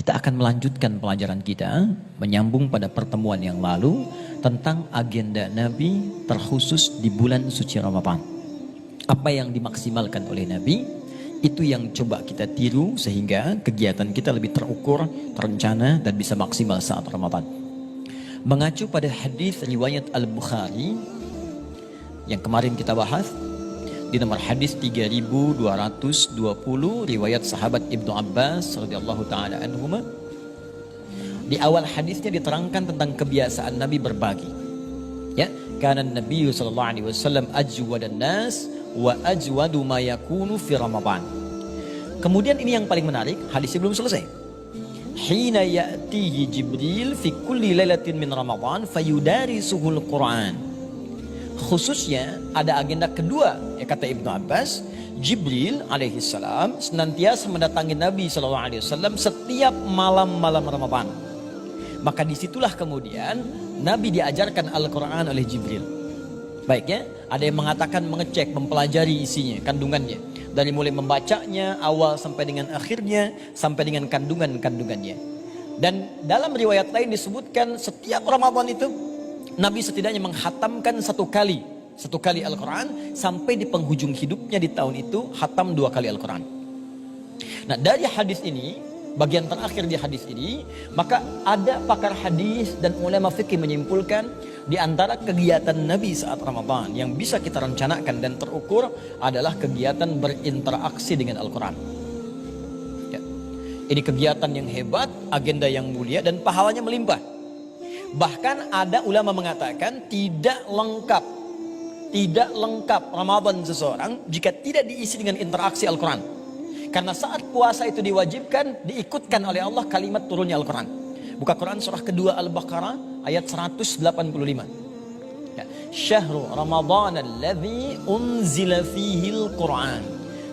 Kita akan melanjutkan pelajaran kita, menyambung pada pertemuan yang lalu tentang agenda Nabi terkhusus di bulan suci Ramadan. Apa yang dimaksimalkan oleh Nabi, itu yang coba kita tiru sehingga kegiatan kita lebih terukur, terencana dan bisa maksimal saat Ramadan. Mengacu pada hadis riwayat Al-Bukhari yang kemarin kita bahas, di nomor hadis 3220 riwayat sahabat Ibnu Abbas radhiyallahu taala anhuma. Di awal hadisnya diterangkan tentang kebiasaan Nabi berbagi. Ya, kana Nabi sallallahu alaihi wasallam ajwadan nas wa ajwadu ma yakunu fi Ramadan. Kemudian ini yang paling menarik, hadisnya belum selesai. Hina ya'tihi Jibril fi kulli lailatin min Ramadan fayudarisuhul Qur'an. Khususnya ada agenda kedua, ya kata Ibnu Abbas, Jibril alaihissalam senantiasa mendatangi Nabi SAW setiap malam-malam Ramadan. Maka disitulah kemudian Nabi diajarkan Al-Quran oleh Jibril. Baik ya, ada yang mengatakan mengecek, mempelajari isinya, kandungannya. Dari mulai membacanya, awal sampai dengan akhirnya, sampai dengan kandungan-kandungannya. Dan dalam riwayat lain disebutkan setiap Ramadan itu Nabi setidaknya menghatamkan satu kali Al-Quran, sampai di penghujung hidupnya di tahun itu hatam 2 kali Al-Quran. Nah, dari hadis ini, bagian terakhir di hadis ini, maka ada pakar hadis dan ulama fikih menyimpulkan di antara kegiatan Nabi saat Ramadan yang bisa kita rencanakan dan terukur adalah kegiatan berinteraksi dengan Al-Quran. Ya. Ini kegiatan yang hebat, agenda yang mulia dan pahalanya melimpah. Bahkan ada ulama mengatakan tidak lengkap Ramadan seseorang jika tidak diisi dengan interaksi Al-Quran. Karena saat puasa itu diwajibkan, diikutkan oleh Allah kalimat turunnya Al-Quran. Buka Quran surah kedua Al-Baqarah ayat 185. Ya. Syahrul Ramadan alladzi unzila fihil Quran.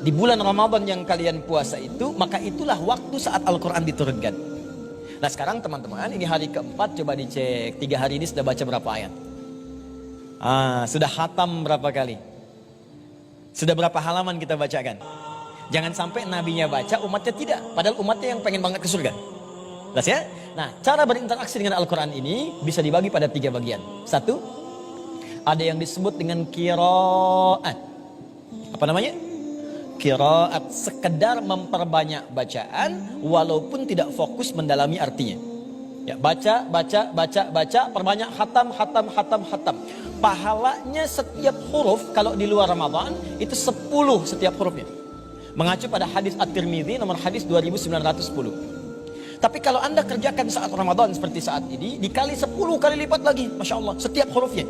Di bulan Ramadan yang kalian puasa itu, maka itulah waktu saat Al-Quran diturunkan. Nah sekarang teman-teman, ini hari keempat, coba dicek 3 hari ini sudah baca berapa ayat? Sudah khatam berapa kali? Sudah berapa halaman kita bacakan? Jangan sampai nabinya baca, umatnya tidak. Padahal umatnya yang pengen banget ke surga. Jelas ya? Nah, cara berinteraksi dengan Al-Quran ini bisa dibagi pada 3 bagian. 1, ada yang disebut dengan qiraat. Apa namanya? Qiraat, sekedar memperbanyak bacaan walaupun tidak fokus mendalami artinya. Ya, baca, perbanyak hatam. Pahalanya setiap huruf kalau di luar Ramadan itu 10 setiap hurufnya. Mengacu pada hadis At-Tirmidzi nomor hadis 2910. Tapi kalau Anda kerjakan saat Ramadan seperti saat ini, dikali 10 kali lipat lagi, Masya Allah, setiap hurufnya.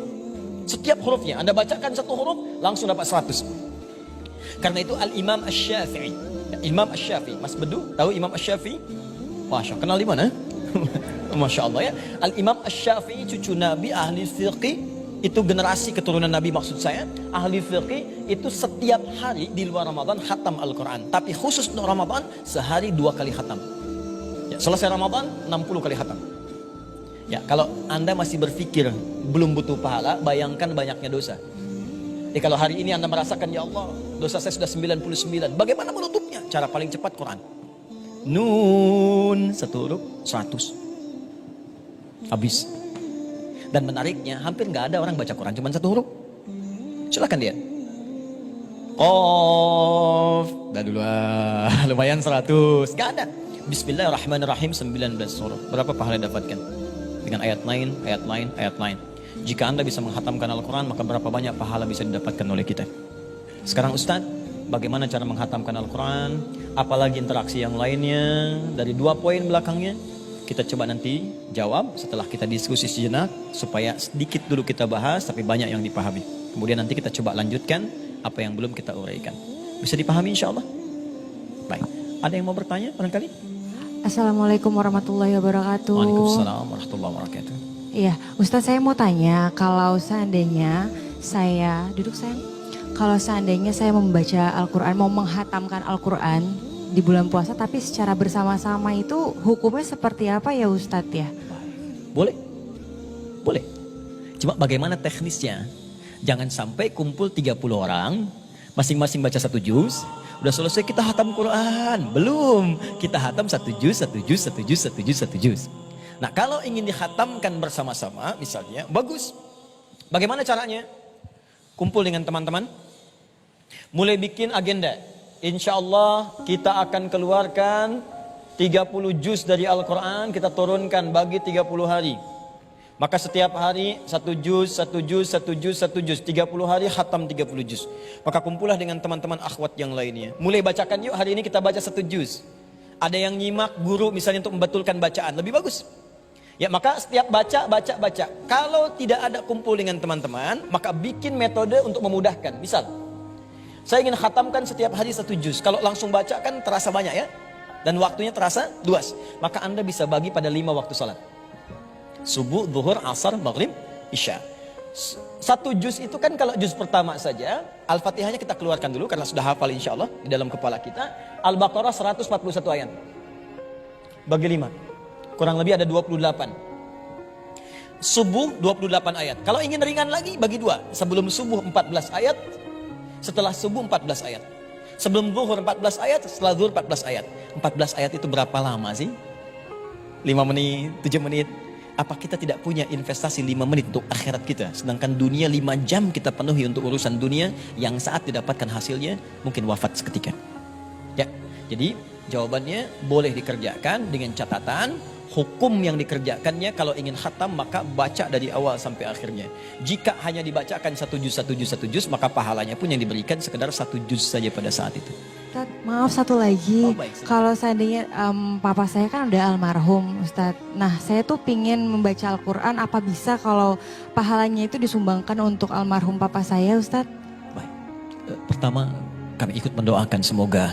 Anda bacakan 1 huruf, langsung dapat 100. Karena itu Al-Imam Asy-Syafi'i. Imam Asy-Syafi'i, Mas Bedu, tahu Imam Asy-Syafi'i? Masya Allah, kenal di mana? Masya Allah ya. Al-Imam Asy-Syafi'i cucu Nabi, ahli fiqih, itu generasi keturunan Nabi maksud saya. Ahli fiqih itu setiap hari di luar Ramadan khatam Al-Quran. Tapi khusus untuk Ramadan, sehari 2 kali khatam. Ya, selesai Ramadan, 60 kali khatam. Ya, kalau Anda masih berpikir belum butuh pahala, bayangkan banyaknya dosa. Jadi kalau hari ini Anda merasakan, ya Allah, dosa saya sudah 99. Bagaimana menutupnya? Cara paling cepat Quran. Nun, 1 huruf, 100. Habis. Dan menariknya, hampir nggak ada orang baca Quran cuma 1 huruf. Silakan dia. Qaf. Dah dulu, lumayan 100. Nggak ada. Bismillahirrahmanirrahim, 19 huruf. Berapa pahala dapatkan? Dengan ayat lain. Jika Anda bisa menghatamkan Al-Quran, maka berapa banyak pahala bisa didapatkan oleh kita. Sekarang Ustadz, bagaimana cara menghatamkan Al-Quran? Apalagi interaksi yang lainnya? Dari 2 poin belakangnya, kita coba nanti jawab setelah kita diskusi sejenak, supaya sedikit dulu kita bahas, tapi banyak yang dipahami. Kemudian nanti kita coba lanjutkan apa yang belum kita uraikan. Bisa dipahami insya Allah? Baik, ada yang mau bertanya barangkali? Assalamualaikum warahmatullahi wabarakatuh. Waalaikumsalam warahmatullahi wabarakatuh. Iya, Ustadz saya mau tanya, kalau seandainya saya, kalau seandainya saya membaca Al-Quran, mau menghatamkan Al-Quran di bulan puasa, tapi secara bersama-sama itu hukumnya seperti apa ya Ustadz ya? Boleh. Cuma bagaimana teknisnya? Jangan sampai kumpul 30 orang, masing-masing baca 1 juz, Udah selesai kita hatam Quran? Belum. Kita hatam satu juz. Nah, kalau ingin dihatamkan bersama-sama misalnya, bagus. Bagaimana caranya? Kumpul dengan teman-teman. Mulai bikin agenda. Insya Allah kita akan keluarkan 30 juz dari Al-Quran, kita turunkan bagi 30 hari. Maka setiap hari 1 juz, 30 hari khatam 30 juz. Maka kumpulah dengan teman-teman akhwat yang lainnya. Mulai bacakan yuk, hari ini kita baca 1 juz. Ada yang nyimak guru misalnya untuk membetulkan bacaan, lebih bagus. Ya, maka setiap baca. Kalau tidak ada kumpul dengan teman-teman, maka bikin metode untuk memudahkan. Misal, saya ingin khatamkan setiap hari 1 juz. Kalau langsung baca kan terasa banyak ya. Dan waktunya terasa luas. Maka Anda bisa bagi pada 5 waktu salat. Subuh, zuhur, asar, maghrib, isya. 1 juz itu kan kalau juz pertama saja, Al-Fatihahnya kita keluarkan dulu karena sudah hafal insya Allah di dalam kepala kita. Al-Baqarah 141 ayat. Bagi 5. Kurang lebih ada 28. Subuh 28 ayat. Kalau ingin ringan lagi bagi 2. Sebelum subuh 14 ayat. Setelah subuh 14 ayat. Sebelum zuhur 14 ayat, setelah zuhur 14 ayat. 14 ayat itu berapa lama sih? 5 menit, 7 menit. Apa kita tidak punya investasi 5 menit untuk akhirat kita? Sedangkan dunia 5 jam kita penuhi untuk urusan dunia yang saat didapatkan hasilnya mungkin wafat seketika. Ya, jadi jawabannya boleh dikerjakan dengan catatan hukum yang dikerjakannya. Kalau ingin khatam maka baca dari awal sampai akhirnya. Jika hanya dibacakan 1 juz, maka pahalanya pun yang diberikan sekedar 1 juz saja pada saat itu. Ustaz, maaf satu lagi. Oh, baik, kalau seandainya papa saya kan udah almarhum, Ustaz. Nah, saya tuh pingin membaca Al-Quran, apa bisa kalau pahalanya itu disumbangkan untuk almarhum papa saya, Ustaz? Baik. Pertama, kami ikut mendoakan semoga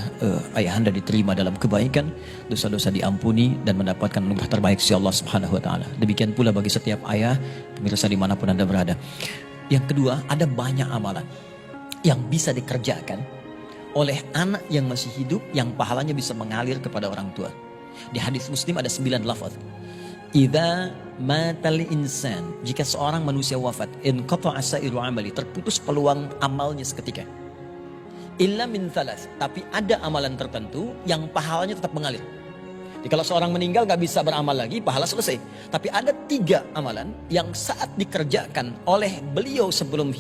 ayahanda diterima dalam kebaikan, dosa-dosa diampuni dan mendapatkan anugerah terbaik si Allah Subhanahu wa taala. Demikian pula bagi setiap ayah, pemirsa dimanapun Anda berada. Yang kedua, ada banyak amalan yang bisa dikerjakan oleh anak yang masih hidup yang pahalanya bisa mengalir kepada orang tua. Di hadis Muslim ada 9 lafaz. Idza matal insan, jika seorang manusia wafat, inqata'a sa'iru amali, terputus peluang amalnya seketika. Illa min thalas, tapi ada amalan tertentu yang pahalanya tetap mengalir. Jadi kalau seorang meninggal gak bisa beramal lagi, pahala selesai. Tapi ada 3 amalan yang saat dikerjakan oleh beliau sebelum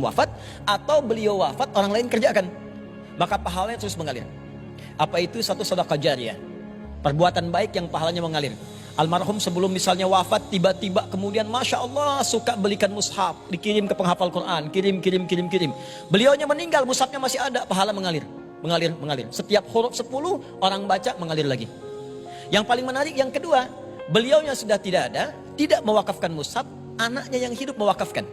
wafat, atau beliau wafat orang lain kerjakan, maka pahalanya terus mengalir. Apa itu? 1, sedekah jariyah, perbuatan baik yang pahalanya mengalir. Almarhum sebelum misalnya wafat, tiba-tiba kemudian Masya Allah suka belikan mushaf, dikirim ke penghafal Quran, kirim. Beliaunya meninggal, mushafnya masih ada, pahala mengalir. Setiap huruf 10 orang baca mengalir lagi. Yang paling menarik yang kedua, beliaunya sudah tidak ada, tidak mewakafkan mushaf, anaknya yang hidup mewakafkan.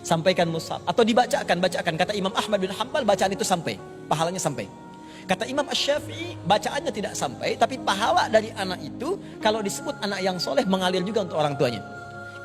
Sampaikan mushaf atau bacakan. Kata Imam Ahmad bin Hanbal, bacaan itu sampai, pahalanya sampai. Kata Imam Asy-Syafi'i, bacaannya tidak sampai, tapi pahala dari anak itu kalau disebut anak yang soleh mengalir juga untuk orang tuanya.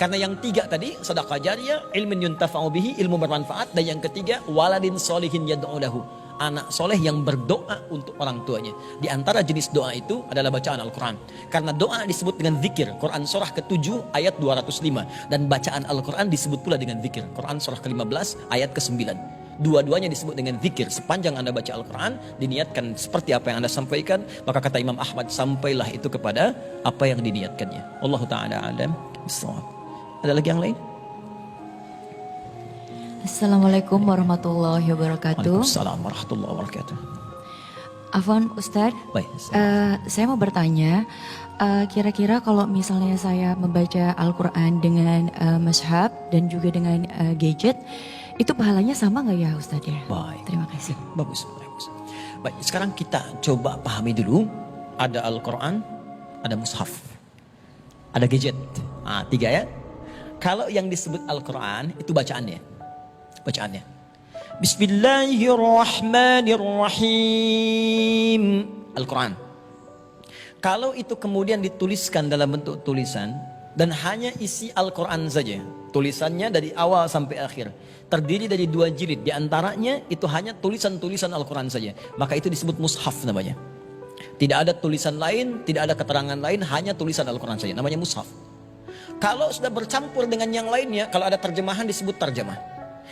Karena yang 3 tadi, sedekah jariyah, ilmin yuntafa'u bihi, ilmu bermanfaat, dan yang ketiga waladin solihin yad'u lahu, anak soleh yang berdoa untuk orang tuanya. Di antara jenis doa itu adalah bacaan Al-Quran. Karena doa disebut dengan zikir. Quran surah ke-7 ayat 205. Dan bacaan Al-Quran disebut pula dengan zikir. Quran surah ke-15 ayat ke-9. Dua-duanya disebut dengan zikir. Sepanjang Anda baca Al-Quran, diniatkan seperti apa yang Anda sampaikan, maka kata Imam Ahmad, sampailah itu kepada apa yang diniatkannya. Allahu ta'ala alam bissawab. Ada lagi yang lain? Assalamualaikum warahmatullahi wabarakatuh. Waalaikumsalam warahmatullahi wabarakatuh. Afwan Ustadz, Baik. saya mau bertanya, kira-kira kalau misalnya saya membaca Al-Quran dengan mushaf dan juga dengan gadget, itu pahalanya sama nggak ya Ustadz ya? Baik. Terima kasih. Bagus. Baik, sekarang kita coba pahami dulu. Ada Al-Quran, ada mushaf, ada gadget. 3 ya. Kalau yang disebut Al-Quran itu bacaannya. Bismillahirrahmanirrahim. Al-Quran. Kalau itu kemudian dituliskan dalam bentuk tulisan dan hanya isi Al-Quran saja, tulisannya dari awal sampai akhir, terdiri dari 2 jilid, di antaranya itu hanya tulisan-tulisan Al-Quran saja, maka itu disebut mushaf namanya. Tidak ada tulisan lain, tidak ada keterangan lain, hanya tulisan Al-Quran saja, namanya mushaf. Kalau sudah bercampur dengan yang lainnya, kalau ada terjemahan disebut terjemah.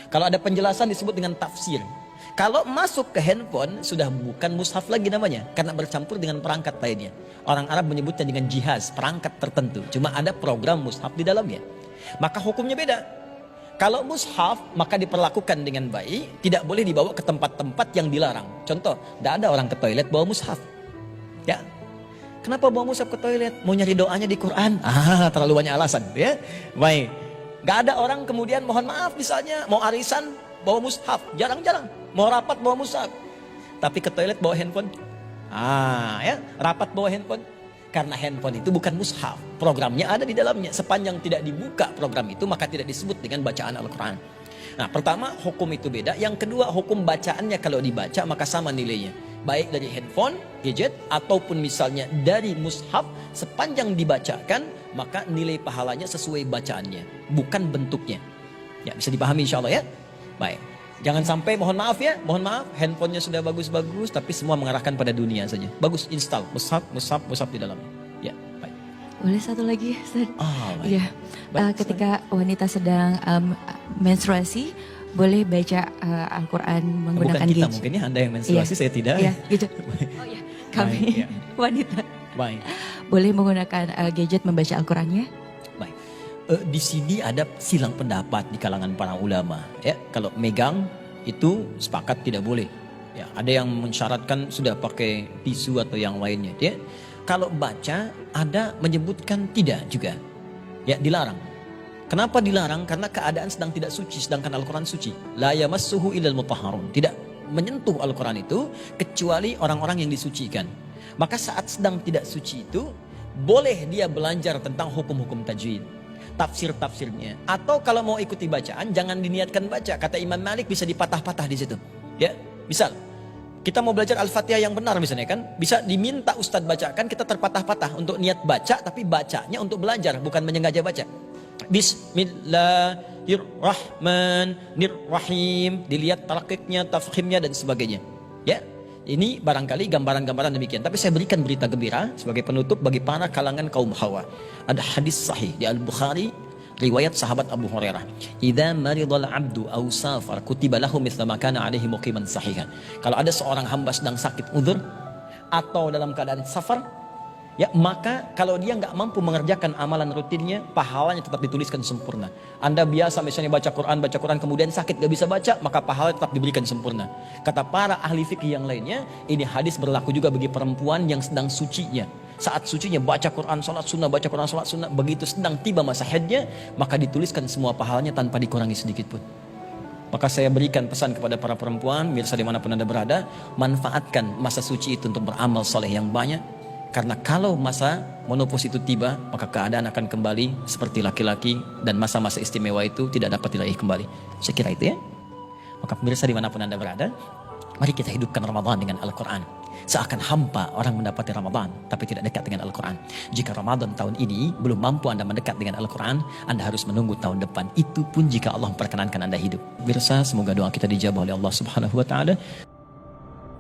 Kalau ada penjelasan disebut dengan tafsir. Kalau masuk ke handphone sudah bukan mushaf lagi namanya, karena bercampur dengan perangkat lainnya. Orang Arab menyebutnya dengan jihaz, perangkat tertentu. Cuma ada program mushaf di dalamnya. Maka hukumnya beda. Kalau mushaf maka diperlakukan dengan baik, tidak boleh dibawa ke tempat-tempat yang dilarang. Contoh, tidak ada orang ke toilet bawa mushaf. Ya, kenapa bawa mushaf ke toilet? Mau nyari doanya di Quran? Terlalu banyak alasan. Ya, baik. Gak ada orang kemudian mohon maaf misalnya mau arisan bawa mushaf, jarang-jarang. Mau rapat bawa mushaf, tapi ke toilet bawa handphone. Ya, rapat bawa handphone. Karena handphone itu bukan mushaf, programnya ada di dalamnya. Sepanjang tidak dibuka program itu, maka tidak disebut dengan bacaan Al-Quran. Nah, pertama hukum itu beda. Yang kedua, hukum bacaannya kalau dibaca maka sama nilainya. Baik dari handphone, gadget, ataupun misalnya dari mushaf, sepanjang dibacakan, maka nilai pahalanya sesuai bacaannya, bukan bentuknya. Ya, bisa dipahami insya Allah ya. Baik. Jangan sampai, mohon maaf ya, mohon maaf, handphonenya sudah bagus-bagus, tapi semua mengarahkan pada dunia saja. Bagus, install, mushaf di dalamnya. Ya, baik. Boleh satu lagi, Ustaz? Baik. Ya, ketika wanita sedang menstruasi, boleh baca Al-Quran menggunakan Bukan kita, gadget. mungkin ya Anda yang menstruasi, saya tidak. Iya, gadget. Oh ya, kami Baik, ya. wanita. Baik. Boleh menggunakan gadget membaca Al-Qurannya? Baik. Di sini ada silang pendapat di kalangan para ulama. Ya, kalau megang itu sepakat tidak boleh. Ya, ada yang mensyaratkan sudah pakai tisu atau yang lainnya. Ya, kalau baca ada menyebutkan tidak juga. Ya, dilarang. Kenapa dilarang? Karena keadaan sedang tidak suci, sedangkan Al-Quran suci. La yamassuhu illal mutahharun. Tidak menyentuh Al-Quran itu kecuali orang-orang yang disucikan. Maka saat sedang tidak suci itu boleh dia belajar tentang hukum-hukum tajwid, tafsir-tafsirnya. Atau kalau mau ikuti bacaan, jangan diniatkan baca. Kata Imam Malik bisa dipatah-patah di situ. Ya, misal kita mau belajar Al-Fatihah yang benar misalnya kan, bisa diminta Ustadz bacakan, kita terpatah-patah untuk niat baca, tapi bacanya untuk belajar, bukan menyengaja baca. Bismillahirrahmanirrahim. Dilihat tarakiknya, tafkhimnya dan sebagainya. Ya, ini barangkali gambaran-gambaran demikian. Tapi saya berikan berita gembira sebagai penutup bagi para kalangan kaum hawa. Ada hadis sahih di Al-Bukhari, riwayat sahabat Abu Hurairah. Idza maridal abdu aw safar kutiba lahu mithla ma kana alaihi muqiman sahihan. Kalau ada seorang hamba sedang sakit uzur atau dalam keadaan safar, ya, maka kalau dia nggak mampu mengerjakan amalan rutinnya, pahalanya tetap dituliskan sempurna. Anda biasa misalnya baca Quran kemudian sakit gak bisa baca, maka pahala tetap diberikan sempurna. Kata para ahli fikih yang lainnya, ini hadis berlaku juga bagi perempuan yang sedang sucinya. Saat sucinya baca Quran, sholat sunnah, baca Quran, sholat sunnah. Begitu sedang tiba masa haidnya, maka dituliskan semua pahalanya tanpa dikurangi sedikit pun. Maka saya berikan pesan kepada para perempuan, mirsa dimanapun Anda berada, manfaatkan masa suci itu untuk beramal soleh yang banyak. Karena kalau masa menopause itu tiba, maka keadaan akan kembali seperti laki-laki, dan masa-masa istimewa itu tidak dapat diraih kembali. Saya kira itu ya. Maka pemirsa dimanapun Anda berada, mari kita hidupkan Ramadan dengan Al-Quran. Seakan hampa orang mendapati Ramadan tapi tidak dekat dengan Al-Quran. Jika Ramadan tahun ini belum mampu Anda mendekat dengan Al-Quran, Anda harus menunggu tahun depan. Itu pun jika Allah memperkenankan Anda hidup. Pemirsa, semoga doa kita dijabah oleh Allah Subhanahu wa taala.